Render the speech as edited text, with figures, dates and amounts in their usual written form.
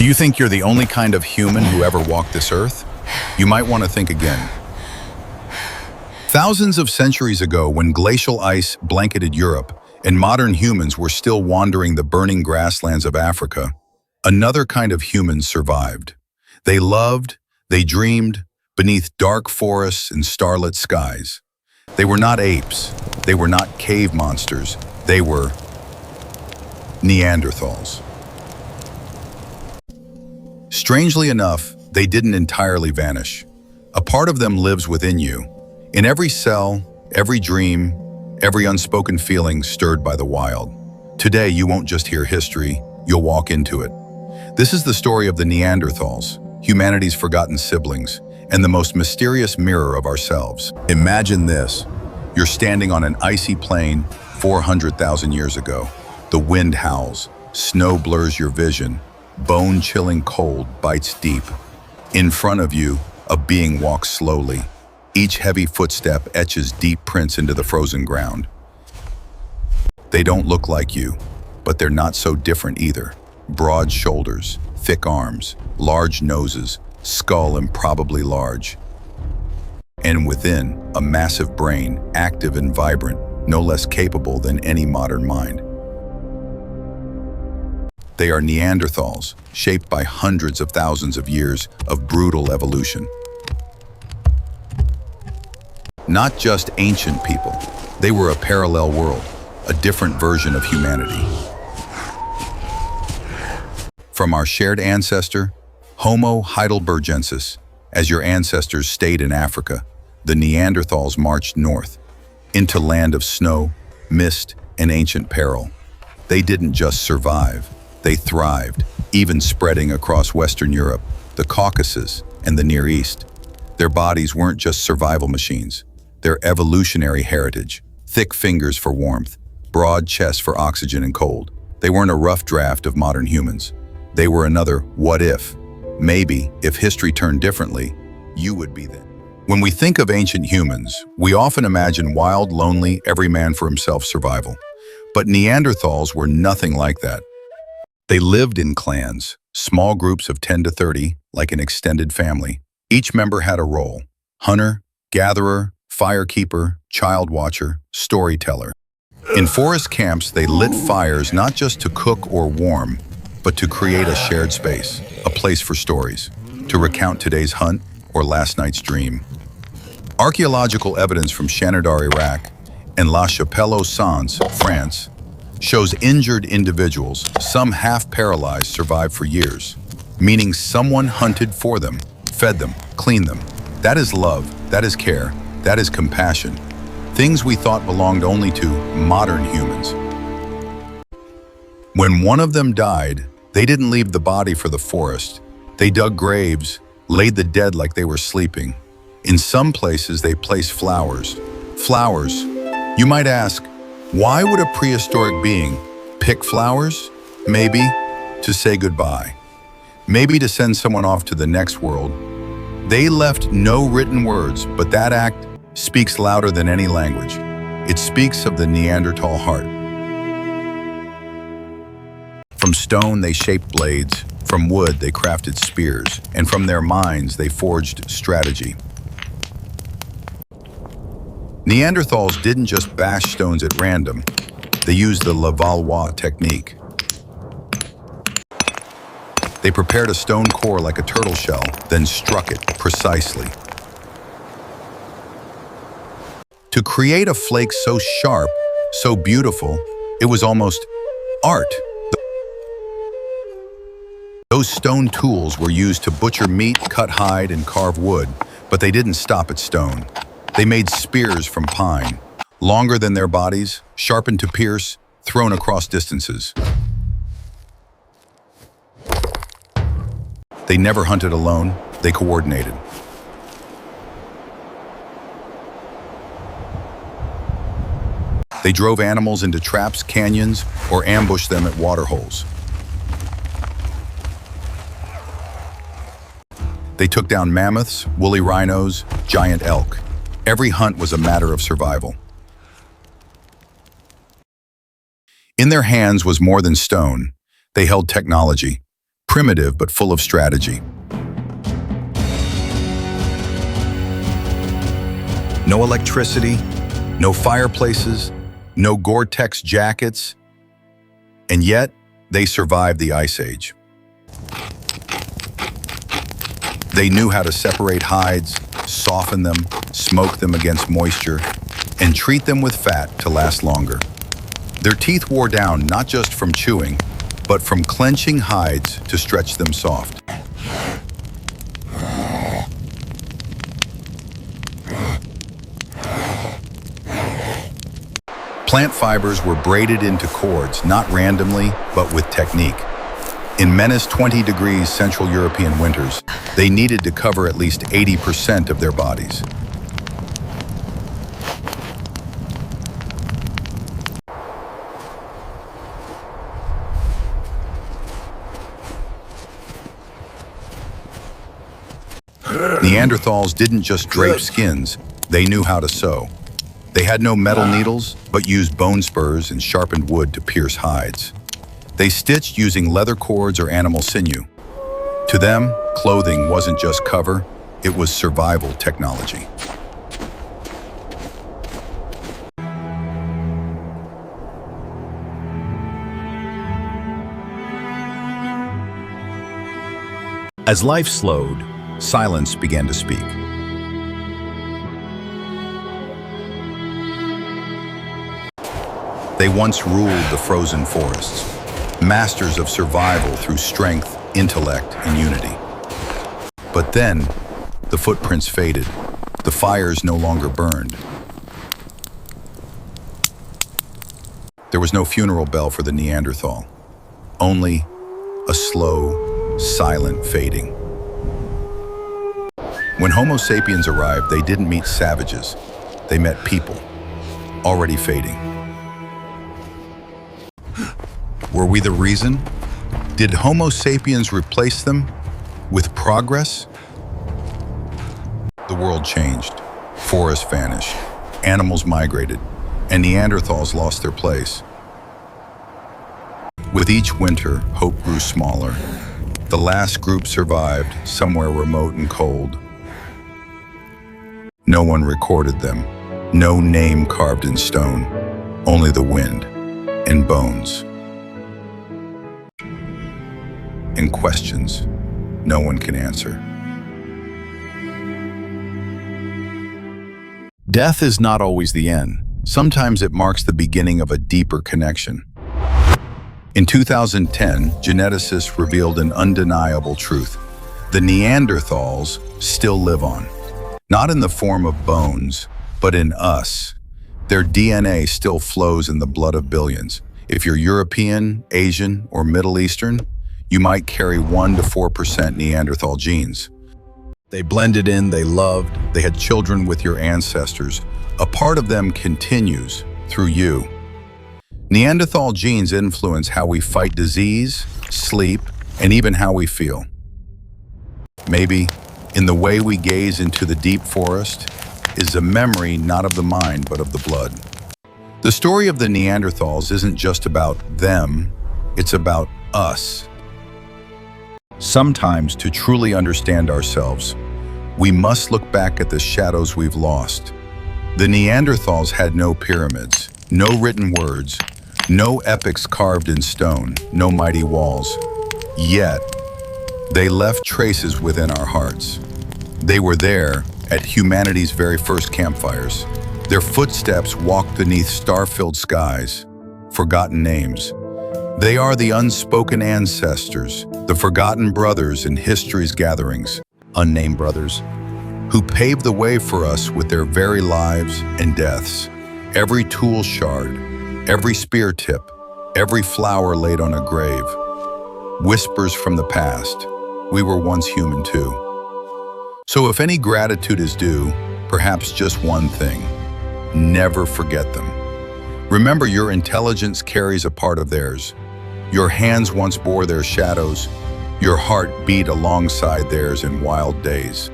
Do you think you're the only kind of human who ever walked this earth? You might want to think again. Thousands of centuries ago, when glacial ice blanketed Europe and modern humans were still wandering the burning grasslands of Africa, another kind of humans survived. They loved, they dreamed, beneath dark forests and starlit skies. They were not apes, they were not cave monsters, they were Neanderthals. Strangely enough, they didn't entirely vanish. A part of them lives within you, in every cell, every dream, every unspoken feeling stirred by the wild. Today, you won't just hear history, you'll walk into it. This is the story of the Neanderthals, humanity's forgotten siblings, and the most mysterious mirror of ourselves. Imagine this. You're standing on an icy plain 400,000 years ago. The wind howls, snow blurs your vision, bone-chilling cold bites deep. In front of you, a being walks slowly. Each heavy footstep etches deep prints into the frozen ground. They don't look like you, but they're not so different either. Broad shoulders, thick arms, large noses, skull improbably large. And within, a massive brain, active and vibrant, no less capable than any modern mind. They are Neanderthals, shaped by hundreds of thousands of years of brutal evolution. Not just ancient people, they were a parallel world, a different version of humanity. From our shared ancestor, Homo heidelbergensis, as your ancestors stayed in Africa, the Neanderthals marched north, into land of snow, mist, and ancient peril. They didn't just survive, they thrived, even spreading across Western Europe, the Caucasus, and the Near East. Their bodies weren't just survival machines, their evolutionary heritage, thick fingers for warmth, broad chests for oxygen and cold. They weren't a rough draft of modern humans. They were another what if. Maybe, if history turned differently, you would be them. When we think of ancient humans, we often imagine wild, lonely, every man for himself survival. But Neanderthals were nothing like that. They lived in clans, small groups of 10 to 30, like an extended family. Each member had a role: hunter, gatherer, firekeeper, child watcher, storyteller. In forest camps, they lit fires not just to cook or warm, but to create a shared space, a place for stories, to recount today's hunt or last night's dream. Archaeological evidence from Chanardar, Iraq, and La Chapelle-aux-Saints, France, shows injured individuals, some half-paralyzed, survived for years, meaning someone hunted for them, fed them, cleaned them. That is love, that is care, that is compassion. Things we thought belonged only to modern humans. When one of them died, they didn't leave the body for the forest. They dug graves, laid the dead like they were sleeping. In some places, they placed flowers. Flowers. You might ask, why would a prehistoric being pick flowers? Maybe to say goodbye. Maybe to send someone off to the next world. They left no written words, but that act speaks louder than any language. It speaks of the Neanderthal heart. From stone, they shaped blades. From wood, they crafted spears. And from their minds, they forged strategy. Neanderthals didn't just bash stones at random. They used the Levallois technique. They prepared a stone core like a turtle shell, then struck it precisely. To create a flake so sharp, so beautiful, it was almost art. Those stone tools were used to butcher meat, cut hide, and carve wood, but they didn't stop at stone. They made spears from pine, longer than their bodies, sharpened to pierce, thrown across distances. They never hunted alone, they coordinated. They drove animals into traps, canyons, or ambushed them at waterholes. They took down mammoths, woolly rhinos, giant elk. Every hunt was a matter of survival. In their hands was more than stone. They held technology, primitive but full of strategy. No electricity, no fireplaces, no Gore-Tex jackets, and yet they survived the Ice Age. They knew how to separate hides, soften them, smoke them against moisture, and treat them with fat to last longer. Their teeth wore down not just from chewing, but from clenching hides to stretch them soft. Plant fibers were braided into cords, not randomly, but with technique. In menace 20 degrees Central European winters, they needed to cover at least 80% of their bodies. Neanderthals didn't just drape skins, they knew how to sew. They had no metal needles, but used bone spurs and sharpened wood to pierce hides. They stitched using leather cords or animal sinew. To them, clothing wasn't just cover, it was survival technology. As life slowed, silence began to speak. They once ruled the frozen forests, masters of survival through strength, intellect, and unity. But then, the footprints faded. The fires no longer burned. There was no funeral bell for the Neanderthal, only a slow, silent fading. When Homo sapiens arrived, they didn't meet savages. They met people, already fading. Were we the reason? Did Homo sapiens replace them with progress? The world changed. Forests vanished. Animals migrated. And Neanderthals lost their place. With each winter, hope grew smaller. The last group survived, somewhere remote and cold. No one recorded them. No name carved in stone. Only the wind and bones. And questions no one can answer. Death is not always the end. Sometimes it marks the beginning of a deeper connection. In 2010, geneticists revealed an undeniable truth. The Neanderthals still live on. Not in the form of bones, but in us. Their DNA still flows in the blood of billions. If you're European, Asian, or Middle Eastern, you might carry 1 to 4% Neanderthal genes. They blended in, they loved, they had children with your ancestors. A part of them continues through you. Neanderthal genes influence how we fight disease, sleep, and even how we feel. Maybe, in the way we gaze into the deep forest, is a memory not of the mind but of the blood. The story of the Neanderthals isn't just about them, it's about us. Sometimes, to truly understand ourselves, we must look back at the shadows we've lost. The Neanderthals had no pyramids, no written words, no epics carved in stone, no mighty walls. Yet, they left traces within our hearts. They were there at humanity's very first campfires. Their footsteps walked beneath star-filled skies, forgotten names. They are the unspoken ancestors, the forgotten brothers in history's gatherings, unnamed brothers, who paved the way for us with their very lives and deaths. Every tool shard, every spear tip, every flower laid on a grave. Whispers from the past, we were once human too. So if any gratitude is due, perhaps just one thing: never forget them. Remember, your intelligence carries a part of theirs. Your hands once bore their shadows. Your heart beat alongside theirs in wild days.